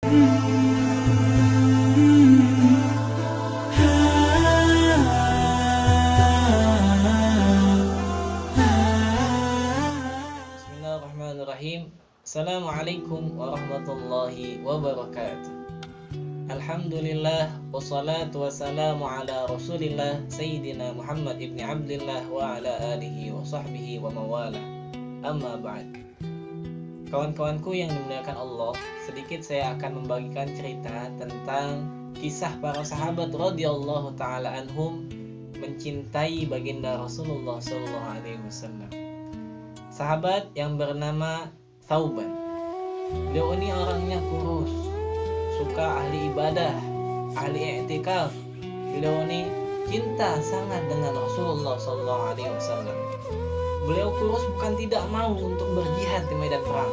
Bismillahirrahmanirrahim. Assalamualaikum warahmatullahi wabarakatuh. Alhamdulillah, wassalatu wassalamu ala rasulillah Sayyidina Muhammad ibn Abdillah wa ala alihi wa sahbihi wa mawalah. Amma ba'd. Kawan-kawanku yang dimuliakan Allah, sedikit saya akan membagikan cerita tentang kisah para sahabat radhiyallahu ta'ala anhum mencintai baginda Rasulullah sallallahu alaihi wasallam. Sahabat yang bernama Thauban. Beliau ini orangnya kurus, suka ahli ibadah, ahli i'tikaf. Beliau ini cinta sangat dengan Rasulullah sallallahu alaihi wasallam. Beliau kurus bukan tidak mau untuk berjihad di medan perang.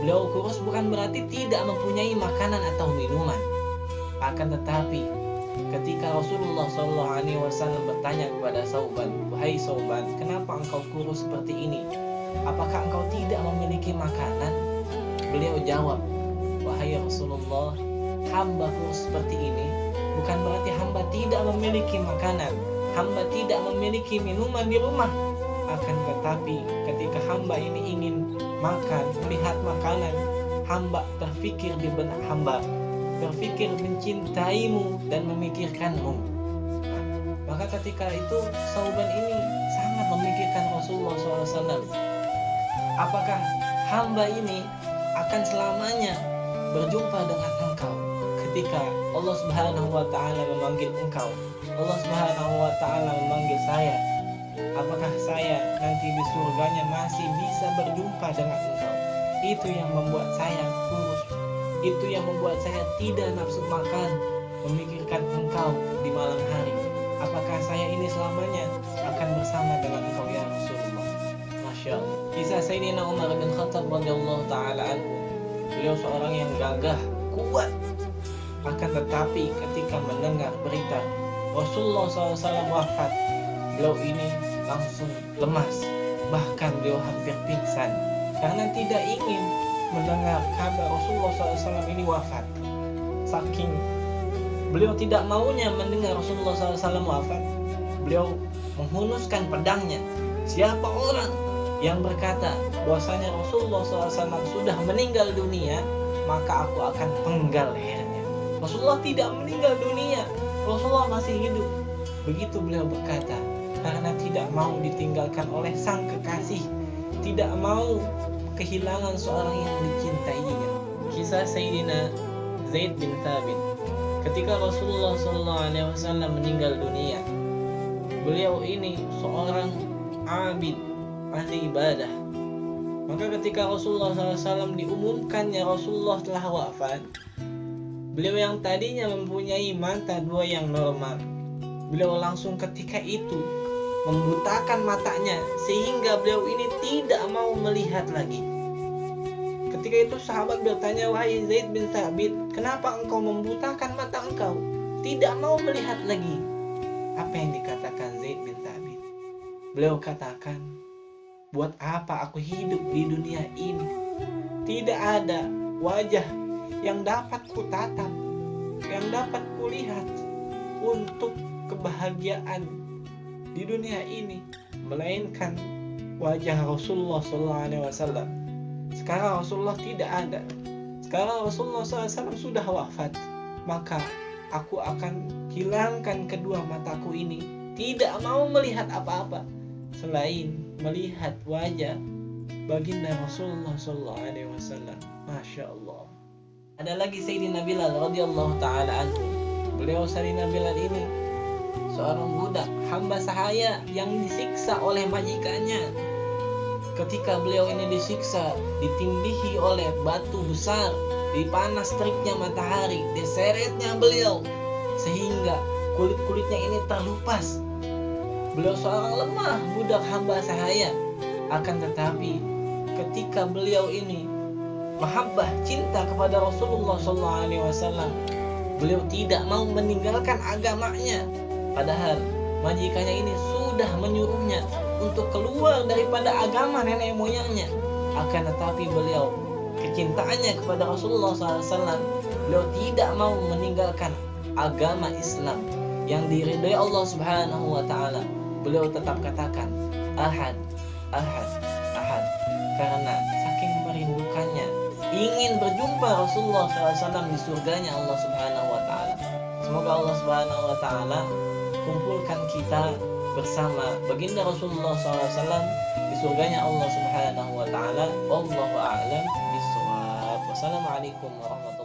Beliau kurus bukan berarti tidak mempunyai makanan atau minuman. Akan tetapi, ketika Rasulullah sallallahu alaihi wasallam bertanya kepada Thauban, "Wahai Thauban, kenapa engkau kurus seperti ini? Apakah engkau tidak memiliki makanan?" Beliau jawab, "Wahai Rasulullah, hamba kurus seperti ini bukan berarti hamba tidak memiliki makanan, hamba tidak memiliki minuman di rumah. Akan tetapi ketika hamba ini ingin makan, melihat makanan, hamba terfikir di benak hamba, terfikir mencintaimu dan memikirkanmu." Maka ketika itu Thauban ini sangat memikirkan Rasulullah SAW. Apakah hamba ini akan selamanya berjumpa dengan engkau ketika Allah Subhanahu wa ta'ala memanggil engkau, Allah Subhanahu wa ta'ala memanggil saya? Apakah saya nanti di surganya masih bisa berjumpa dengan engkau? Itu yang membuat saya kurus, itu yang membuat saya tidak nafsu makan, memikirkan engkau di malam hari. Apakah saya ini selamanya akan bersama dengan engkau ya Rasulullah? Masya Allah. Kisah Sayyidina Umar bin Khattab radhiyallahu ta'ala anhu. Beliau seorang yang gagah, kuat. Akan tetapi ketika mendengar berita Rasulullah SAW wafat, beliau ini langsung lemas. Bahkan beliau hampir pingsan karena tidak ingin mendengar kabar Rasulullah SAW ini wafat. Saking beliau tidak maunya mendengar Rasulullah SAW wafat, beliau menghunuskan pedangnya. Siapa orang yang berkata bahwasanya Rasulullah SAW sudah meninggal dunia, maka aku akan penggal lehernya. Rasulullah tidak meninggal dunia, Rasulullah masih hidup. Begitu beliau berkata, karena tidak mau ditinggalkan oleh sang kekasih, tidak mau kehilangan seorang yang dicintainya. Kisah Sayyidina Zaid bin Thabit. Ketika Rasulullah SAW meninggal dunia, beliau ini seorang abid, ahli ibadah. Maka ketika Rasulullah SAW diumumkannya Rasulullah telah wafat, beliau yang tadinya mempunyai mata dua yang normal, beliau langsung ketika itu membutakan matanya sehingga beliau ini tidak mau melihat lagi. Ketika itu sahabat bertanya, "Wahai Zaid bin Thabit, kenapa engkau membutakan mata engkau? Tidak mau melihat lagi?" Apa yang dikatakan Zaid bin Thabit? Beliau katakan, "Buat apa aku hidup di dunia ini? Tidak ada wajah yang dapat kutatap, yang dapat kulihat untuk kebahagiaan di dunia ini, melainkan wajah Rasulullah SAW. Sekarang Rasulullah tidak ada. Sekarang Rasulullah SAW sudah wafat. Maka aku akan hilangkan kedua mataku ini. Tidak mau melihat apa-apa selain melihat wajah baginda Rasulullah SAW." Masya Allah. Ada lagi Sayyidina Bilal radhiyallahu ta'ala anhu. Beliau Sayyidina Bilal ini seorang budak, hamba sahaya yang disiksa oleh majikannya. Ketika beliau ini disiksa, ditindihi oleh batu besar, dipanas teriknya matahari, diseretnya beliau sehingga kulit-kulitnya ini terlupas. Beliau seorang lemah, budak hamba sahaya. Akan tetapi ketika beliau ini mahabbah, cinta kepada Rasulullah SAW, beliau tidak mau meninggalkan agamanya. Padahal majikannya ini sudah menyuruhnya untuk keluar daripada agama nenek moyangnya. Akan tetapi beliau kecintaannya kepada Rasulullah SAW, beliau tidak mau meninggalkan agama Islam yang diridhai Allah Subhanahu wa taala. Beliau tetap katakan ahad, ahad, ahad, karena saking merindukannya ingin berjumpa Rasulullah SAW di surganya Allah Subhanahu wa taala. Semoga Allah Subhanahu wa taala kumpulkan kita bersama baginda Rasulullah SAW di surganya Allah Subhanahu wa taala. Wallahu a'lam bishawab. Wassalamualaikum warahmatullahi wabarakatuh.